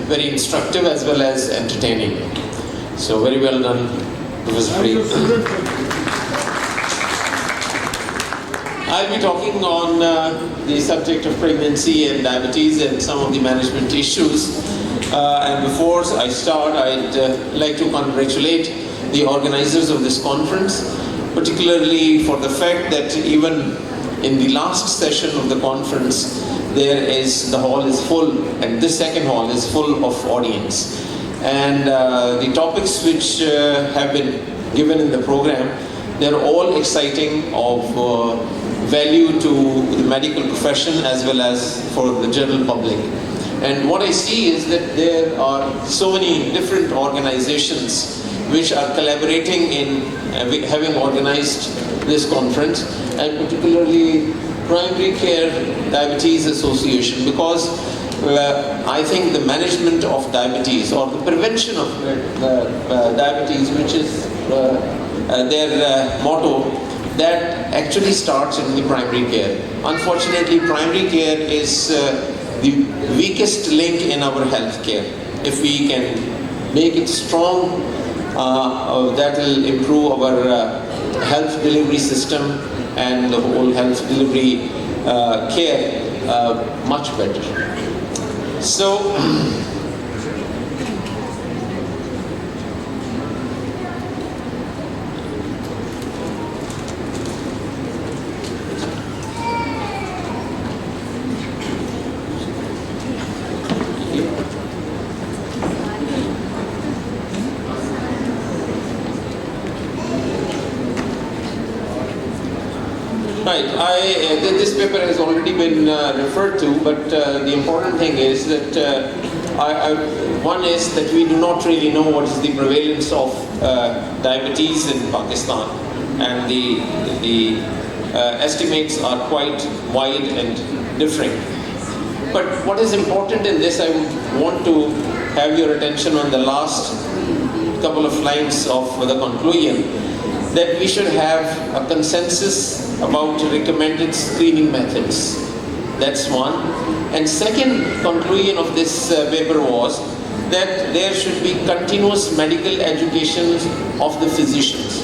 very instructive as well as entertaining. So very well done, Professor Preet. I'll be talking on the subject of pregnancy and diabetes and some of the management issues. And before I start, I'd like to congratulate the organizers of this conference, particularly for the fact that even in the last session of the conference, the hall is full, and this second hall is full of audience. And the topics which have been given in the program, they're all exciting, of value to the medical profession as well as for the general public. And what I see is that there are so many different organizations which are collaborating in having organized this conference, and particularly Primary Care Diabetes Association, because I think the management of diabetes or the prevention of diabetes, which is their motto, that actually starts in the primary care. Unfortunately, primary care is the weakest link in our health care. If we can make it strong, that will improve our health delivery system and the whole health delivery care much better. So, this paper has already been referred to, but the important thing is that one is that we do not really know what is the prevalence of diabetes in Pakistan, and the estimates are quite wide and differing. But what is important in this, I want to have your attention on the last couple of lines of the conclusion, that we should have a consensus about recommended screening methods. That's one. And second conclusion of this paper was that there should be continuous medical education of the physicians.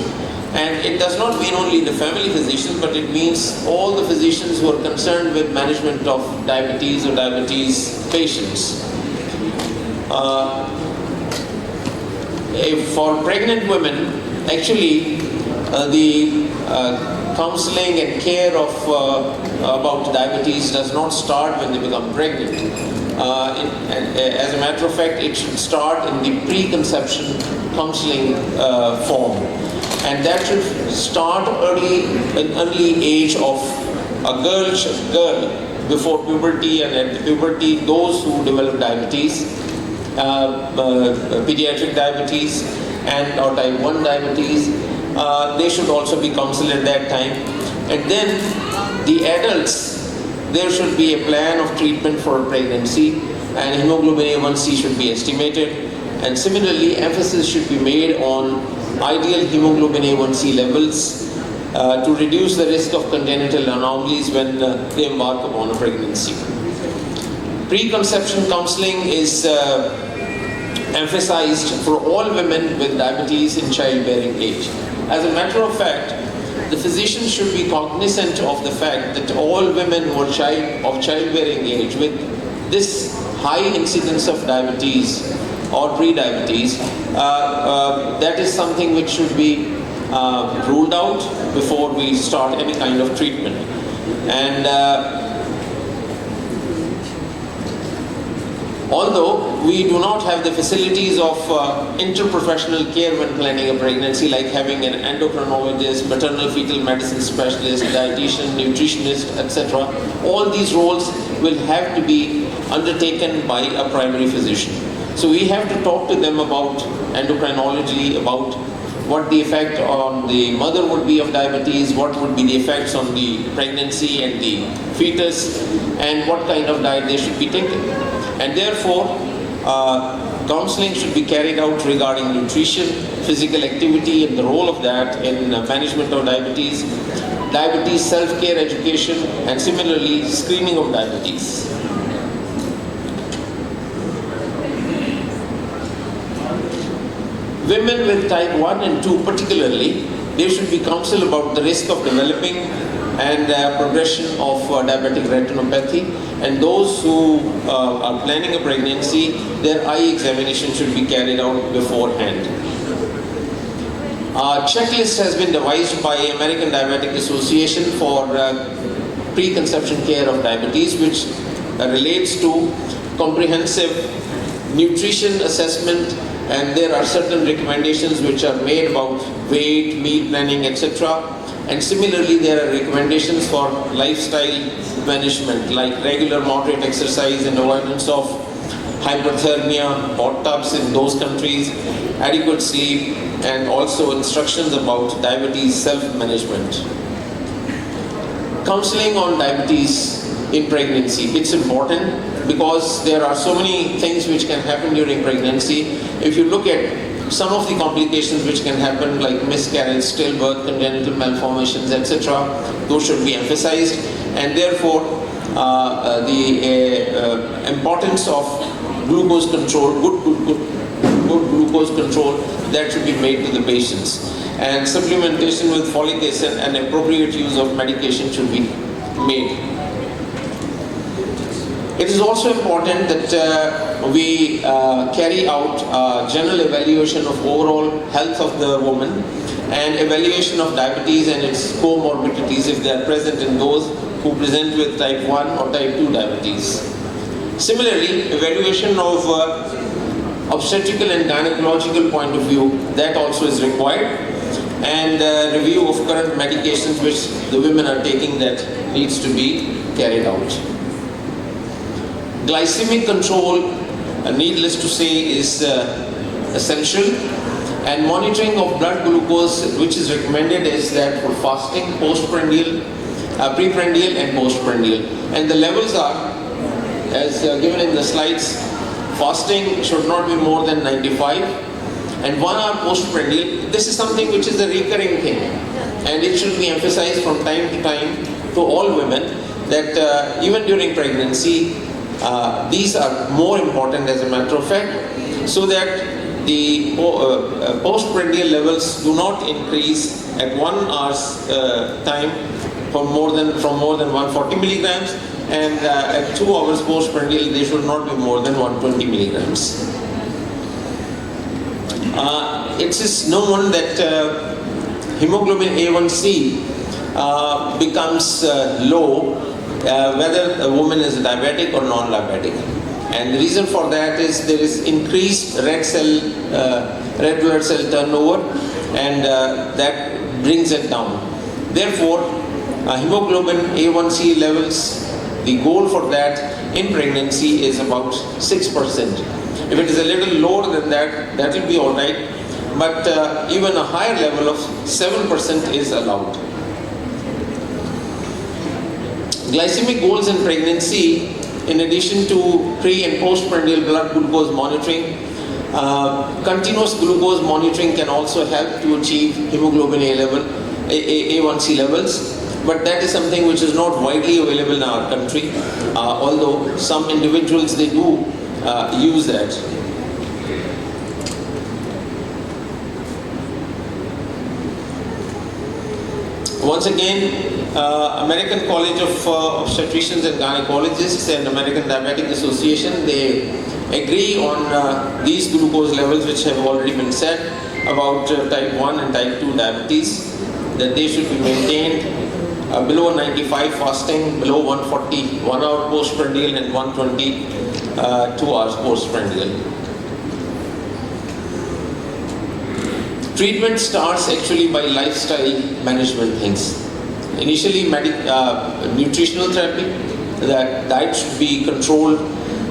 And it does not mean only the family physicians, but it means all the physicians who are concerned with management of diabetes or diabetes patients. For pregnant women, actually, the counseling and care of about diabetes does not start when they become pregnant. As a matter of fact, it should start in the preconception counseling form, and that should start early age of a girl before puberty, and at puberty, those who develop diabetes, pediatric diabetes or type 1 diabetes. They should also be counseled at that time. And then the adults, there should be a plan of treatment for pregnancy, and hemoglobin A1C should be estimated. And similarly, emphasis should be made on ideal hemoglobin A1C levels to reduce the risk of congenital anomalies when they embark upon a pregnancy. Preconception counseling is emphasized for all women with diabetes in childbearing age. As a matter of fact, the physician should be cognizant of the fact that all women who are of childbearing age with this high incidence of diabetes or pre-diabetes, that is something which should be ruled out before we start any kind of treatment. And although we do not have the facilities of interprofessional care when planning a pregnancy, like having an endocrinologist, maternal fetal medicine specialist, dietitian, nutritionist, etc., all these roles will have to be undertaken by a primary physician. So we have to talk to them about endocrinology, about what the effect on the mother would be of diabetes, what would be the effects on the pregnancy and the fetus, and what kind of diet they should be taking. And therefore, counseling should be carried out regarding nutrition, physical activity, and the role of that in management of diabetes, diabetes self-care education, and similarly, screening of diabetes. Women with type 1 and 2 particularly, they should be counseled about the risk of developing and progression of diabetic retinopathy, and those who are planning a pregnancy, their eye examination should be carried out beforehand. A checklist has been devised by American Diabetic Association for pre-conception care of diabetes, which relates to comprehensive nutrition assessment, and there are certain recommendations which are made about weight, meal planning, etc. And similarly, there are recommendations for lifestyle management, like regular moderate exercise and avoidance of hyperthermia, hot tubs in those countries, adequate sleep, and also instructions about diabetes self-management. Counseling on diabetes in pregnancy, it's important because there are so many things which can happen during pregnancy. If you look at some of the complications which can happen, like miscarriage, stillbirth, congenital malformations, etc., those should be emphasized, and therefore the importance of glucose control, good glucose control, that should be made to the patients, and supplementation with folic acid and appropriate use of medication should be made. It is also important that we carry out general evaluation of overall health of the woman and evaluation of diabetes and its comorbidities if they are present in those who present with type 1 or type 2 diabetes. Similarly, evaluation of obstetrical and gynecological point of view, that also is required, and review of current medications which the women are taking, that needs to be carried out. Glycemic control, needless to say, is essential, and monitoring of blood glucose, which is recommended, is that for fasting, postprandial, preprandial and postprandial, and the levels are as given in the slides. Fasting should not be more than 95, and 1 hour postprandial. This is something which is a recurring thing, and it should be emphasized from time to time to all women that even during pregnancy, these are more important, as a matter of fact, so that the postprandial levels do not increase at 1 hour's time from more than 140 milligrams, and at 2 hours postprandial they should not be more than 120 milligrams. It is known that hemoglobin A1C becomes low whether a woman is diabetic or non-diabetic, and the reason for that is there is increased red blood cell turnover, and that brings it down. Therefore, hemoglobin A1C levels, the goal for that in pregnancy is about 6%. If it is a little lower than that, that will be all right, but even a higher level of 7% is allowed. Glycemic goals in pregnancy, in addition to pre and postprandial blood glucose monitoring, continuous glucose monitoring can also help to achieve hemoglobin A1C levels, but that is something which is not widely available in our country, although some individuals, they do use that. Once again, American College of Obstetricians and Gynecologists and American Diabetic Association, they agree on these glucose levels which have already been said about type 1 and type 2 diabetes, that they should be maintained below 95 fasting, below 140 1 hour postprandial, and 120 2 hours postprandial. Treatment starts actually by lifestyle management things. Initially, nutritional therapy, the diet should be controlled.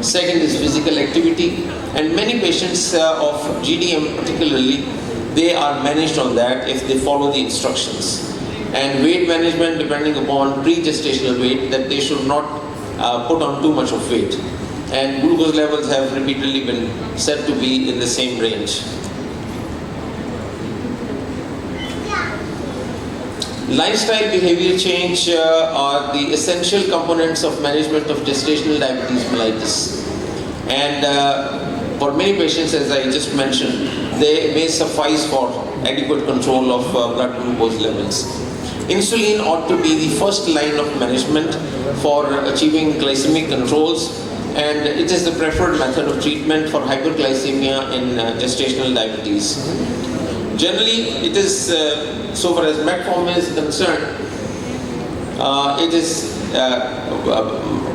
Second is physical activity, and many patients of GDM particularly, they are managed on that if they follow the instructions. And weight management, depending upon pre-gestational weight, that they should not put on too much of weight. And glucose levels have repeatedly been said to be in the same range. Lifestyle behavior change are the essential components of management of gestational diabetes mellitus. And for many patients, as I just mentioned, they may suffice for adequate control of blood glucose levels. Insulin ought to be the first line of management for achieving glycemic controls, and it is the preferred method of treatment for hyperglycemia in gestational diabetes. Generally, it is, so far as metformin is concerned, it is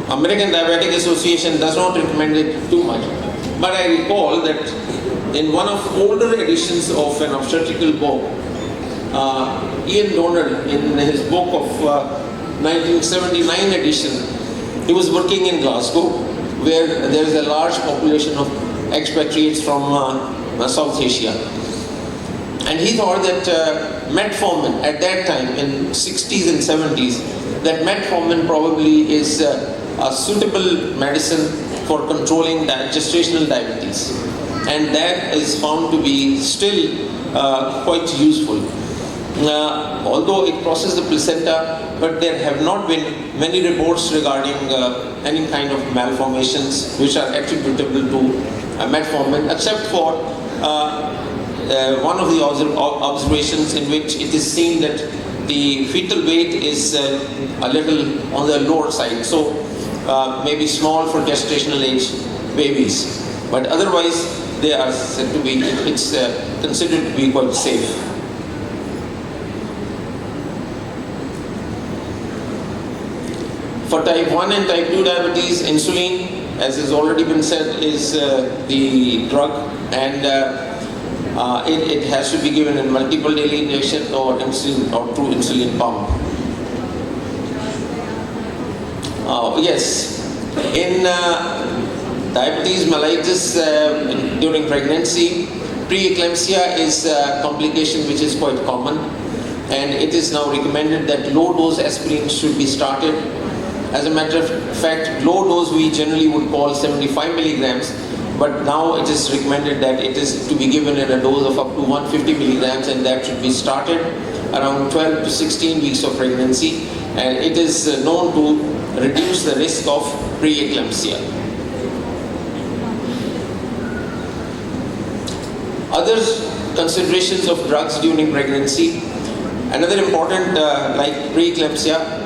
American Diabetic Association does not recommend it too much. But I recall that in one of older editions of an obstetrical book, Ian Donald, in his book of 1979 edition, he was working in Glasgow, where there is a large population of expatriates from South Asia. And he thought that metformin at that time, in 60s and 70s, that metformin probably is a suitable medicine for controlling gestational diabetes. And that is found to be still quite useful. Although it crosses the placenta, but there have not been many reports regarding any kind of malformations which are attributable to metformin, except for one of the observations in which it is seen that the fetal weight is a little on the lower side, so maybe small for gestational age babies, but otherwise they are said to be, it's considered to be quite safe. For type 1 and type 2 diabetes, insulin, as has already been said, is the drug, and it has to be given in multiple daily injections or insulin or through insulin pump. Yes, in diabetes mellitus during pregnancy, preeclampsia is a complication which is quite common, and it is now recommended that low dose aspirin should be started. As a matter of fact, low dose we generally would call 75 milligrams, but now it is recommended that it is to be given in a dose of up to 150 milligrams, and that should be started around 12 to 16 weeks of pregnancy, and it is known to reduce the risk of preeclampsia. Other considerations of drugs during pregnancy, another important like preeclampsia,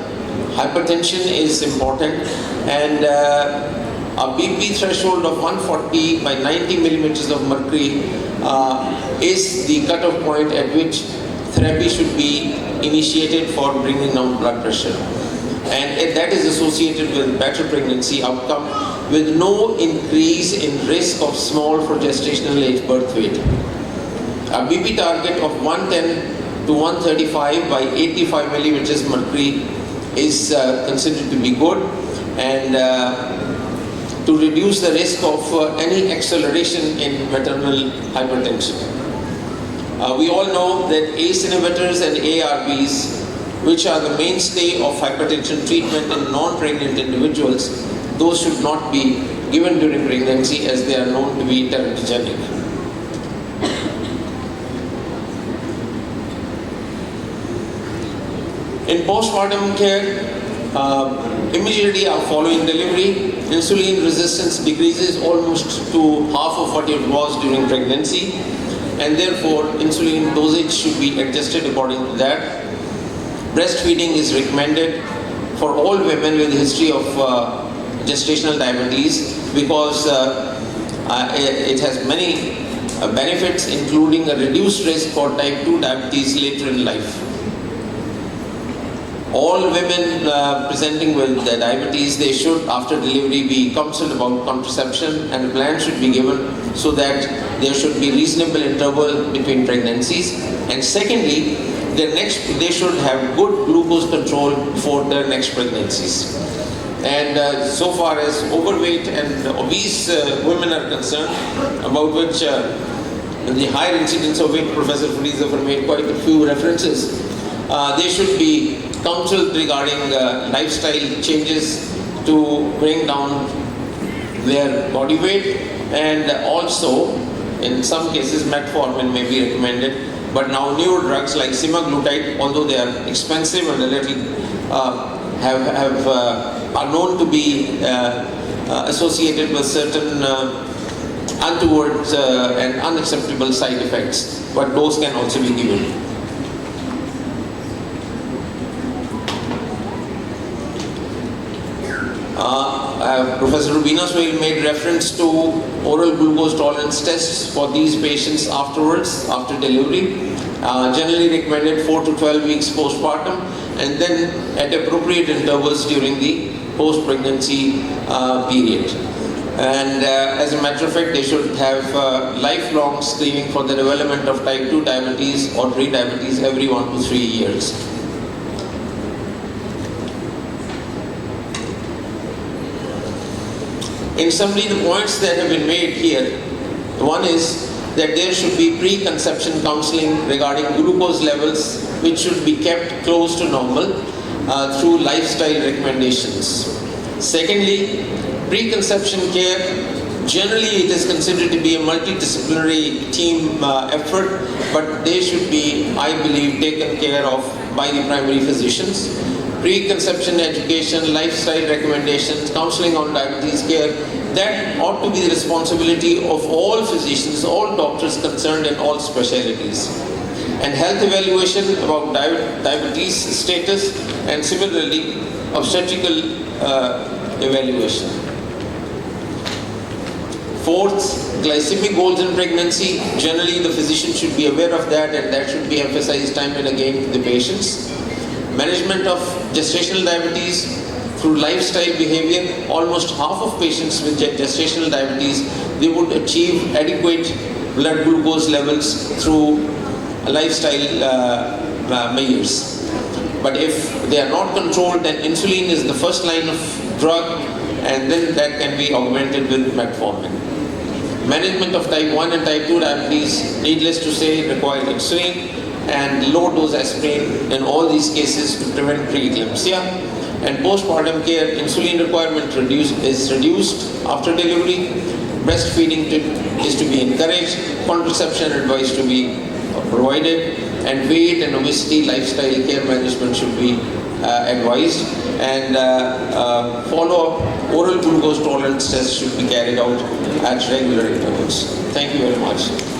hypertension is important, and a BP threshold of 140 by 90 millimeters of mercury is the cutoff point at which therapy should be initiated for bringing down blood pressure. And that is associated with better pregnancy outcome with no increase in risk of small for gestational age birth weight. A BP target of 110 to 135 by 85 millimeters mercury is considered to be good, and to reduce the risk of any acceleration in maternal hypertension. We all know that ACE inhibitors and ARBs, which are the mainstay of hypertension treatment in non-pregnant individuals, those should not be given during pregnancy as they are known to be teratogenic. In postpartum care, immediately following delivery, insulin resistance decreases almost to half of what it was during pregnancy, and therefore insulin dosage should be adjusted according to that. Breastfeeding is recommended for all women with a history of gestational diabetes because it has many benefits, including a reduced risk for type 2 diabetes later in life. All women presenting with diabetes, they should after delivery be counseled about contraception, and a plan should be given so that there should be reasonable interval between pregnancies. And secondly, they should have good glucose control for their next pregnancies. And so far as overweight and obese women are concerned, about which the higher incidence of weight, Professor Farrukh made quite a few references, they should be counseled regarding lifestyle changes to bring down their body weight, and also in some cases metformin may be recommended. But now newer drugs like semaglutide, although they are expensive and a little are known to be associated with certain untoward and unacceptable side effects, but those can also be given. Professor Rubina Sohail made reference to oral glucose tolerance tests for these patients afterwards, after delivery. Generally recommended 4 to 12 weeks postpartum, and then at appropriate intervals during the post-pregnancy period. And as a matter of fact, they should have lifelong screening for the development of type 2 diabetes or pre-diabetes every 1 to 3 years. In summary, the points that have been made here, one is that there should be pre-conception counseling regarding glucose levels, which should be kept close to normal through lifestyle recommendations. Secondly, pre-conception care, generally it is considered to be a multidisciplinary team effort, but they should be, I believe, taken care of by the primary physicians. Pre-conception education, lifestyle recommendations, counseling on diabetes care, that ought to be the responsibility of all physicians, all doctors concerned in all specialties. And health evaluation about diabetes status, and similarly obstetrical evaluation. Fourth, glycemic goals in pregnancy. Generally the physician should be aware of that, and that should be emphasized time and again to the patients. Management of gestational diabetes through lifestyle behavior. Almost half of patients with gestational diabetes, they would achieve adequate blood glucose levels through lifestyle measures. But if they are not controlled, then insulin is the first line of drug, and then that can be augmented with metformin. Management of type 1 and type 2 diabetes, needless to say, require insulin and low dose aspirin in all these cases to prevent preeclampsia. And postpartum care, insulin requirement is reduced after delivery. Breastfeeding is to be encouraged. Contraception advice to be provided. And weight and obesity lifestyle care management should be advised. And follow-up oral glucose tolerance tests should be carried out at regular intervals. Thank you very much.